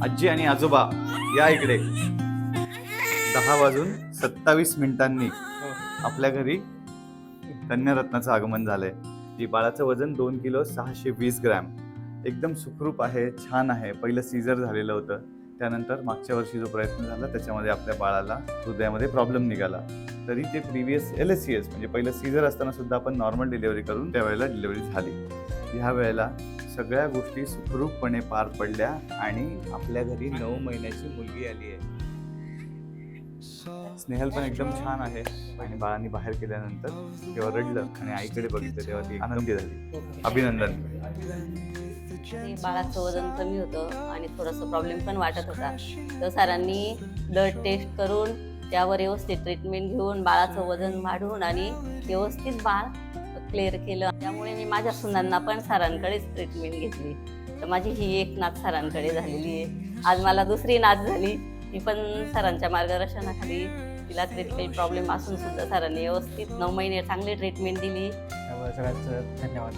आजी आणि आजोबा या इकडे. 10:27 आपल्या घरी कन्यारत्नाचं आगमन झालंय. की बाळाचं वजन 2 किलो 620 ग्रॅम. एकदम सुखरूप आहे, छान आहे. पहिलं सीझर झालेलं होतं, त्यानंतर मागच्या वर्षी जो प्रयत्न झाला त्याच्यामध्ये आपल्या बाळाला हृदयामध्ये प्रॉब्लेम निघाला. तरी ते प्रिव्हियस LSCS म्हणजे पहिलं सीझर असताना सुद्धा आपण नॉर्मल डिलिव्हरी करून त्यावेळेला डिलिव्हरी झाली. ह्या वेळेला सगळ्या गोष्टी सुखरूपपणे पार पडल्या आणि आपल्या घरी 9 महिन्याची मुलगी आली आहे. स्नेहल पण एकदम छान आहे आणि बाळांनी बाहेर केल्यानंतर जेव्हा रडलं आणि आईकडे बघितलं तेव्हा ती आनंदी झाली. अभिनंदन. बाळाचं वजन कमी होतं आणि थोडंसं प्रॉब्लेम पण वाटत होता, तर सरांनी ब्लड टेस्ट करून त्यावर व्यवस्थित ट्रीटमेंट घेऊन बाळाचं वजन वाढवून आणि व्यवस्थित बाळ क्लिअर केलं. त्यामुळे मी माझ्या सुनांना पण सरांकडेच ट्रीटमेंट घेतली. तर माझी ही एक नात सरांकडे झालेली आहे. आज मला दुसरी नात झाली, ती पण सरांच्या मार्गदर्शनाखाली. तिला क्रिटिकल प्रॉब्लेम असून सुद्धा सरांनी व्यवस्थित 9 महिने चांगली ट्रीटमेंट दिली. त्यामुळे सगळ्यांचं धन्यवाद.